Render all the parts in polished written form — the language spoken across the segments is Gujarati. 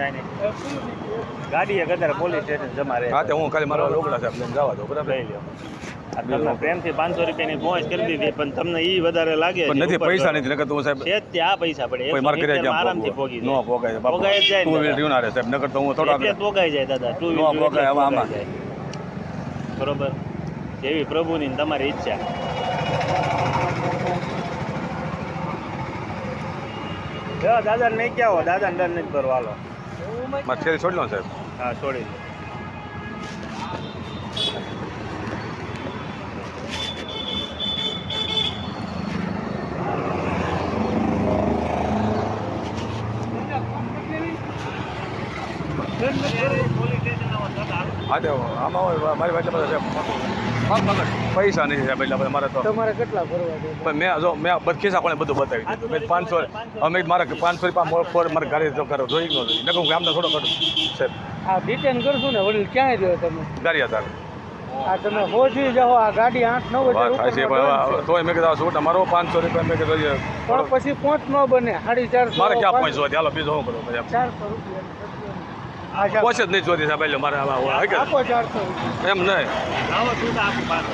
કાંઈ નહીં ગાડી એક અત્યારે પોલીસ સ્ટેશન જમા રહે. હા તો હું ખાલી મારા રોકડા સાહેબ લઈને જવા દો બરાબર. લઈ લો. આ તમને પ્રેમથી 500 રૂપિયાની પહોંચ કરી દીધી પણ તમને ઈ વધારે લાગે પણ નથી પૈસા નથી નકર તો હું સાહેબ છે ત્યાં પૈસા પડે કોઈ મારે કર્યા ક્યાં આરામથી પોગી નો પોગાય બાપા પોગાય જ જાય ટુ ને વ્હીલર રહ્યું ના રે સાહેબ નકર તો હું થોડા એટલે પોગાઈ જાય દાદા ટુ નો પોગાય હવે આમાં બરોબર જેવી પ્રભુની ને તમારી ઈચ્છા. જો દાદા નહીં ક્યાં હો દાદા ડર નથી કરો હાલો મારે છેલ્લી છોડી લો સાહેબ. હા છોડી દો. હા તો આમાં હોય મારી પાસે બધા સાહેબ પૈસા નથી સાહેબ એટલે બધા મારે તો તમારે કેટલા ભરવા દે? પણ મેં બધું ખિસ્સા કોને બધું બતાવી દીધું મેં 500 અમે મારે 500 રૂપિયા મારે ગાડી તો કરો જોઈ ન નકર હું ગામનો થોડો કરું સાહેબ. આ ડિટેન કરશું ને વડીલ ક્યાંય રહ્યો તમે? ગાડી હતા આ તમે પહોંચી જાઓ આ ગાડી 8-9 વાત થાય છે પણ તોય મેં કીધું છૂટ અમારો 500 રૂપિયા મેં કીધું પણ પછી પહોંચ ન બને 450 મારે ક્યાં પહોંચવા ચાલો બીજો શું કરું પછી 400 રૂપિયા પહોંચે જ નહીં જોતી સાહેબ એટલે મારે આપો 400 રૂપિયા. એમ નહીં લાવો તું તો આપું પાછો.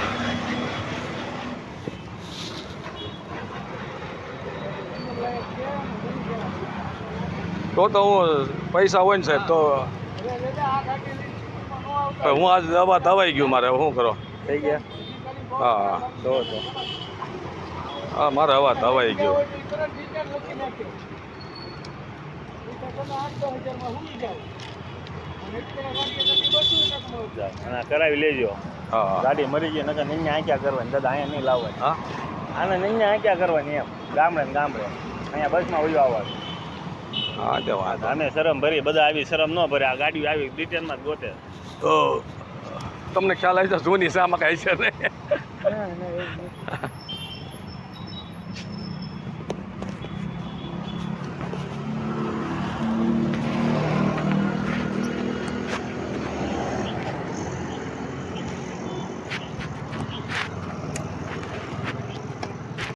તો હું પૈસા હોય ને સાહેબ તો હું આજ દવાઈ ગયું મારે શું કરો. થઈ ગયા હા તો હા મારે હવા દવાઈ ગયો. અને કરાવી લેજો. હા ગાડી મરી ગઈ નકર નૈયા આંક્યા કરવાની દાદા અહીંયા નહીં લાવવાની. હા આને નૈયા આંક્યા કરવાની એમ ગામડે ને ગામડે અહીંયા બસમાં વયો આવવાનું. હા તે વાત આને શરમ ભરી બધા આવી શરમ ન ભરે આ ગાડી આવી ડિટેલમાં જ ગોતે. તો તમને ખ્યાલ આવી છે જૂની છે આમાં કાંઈ છે ને ના, એવું નથી.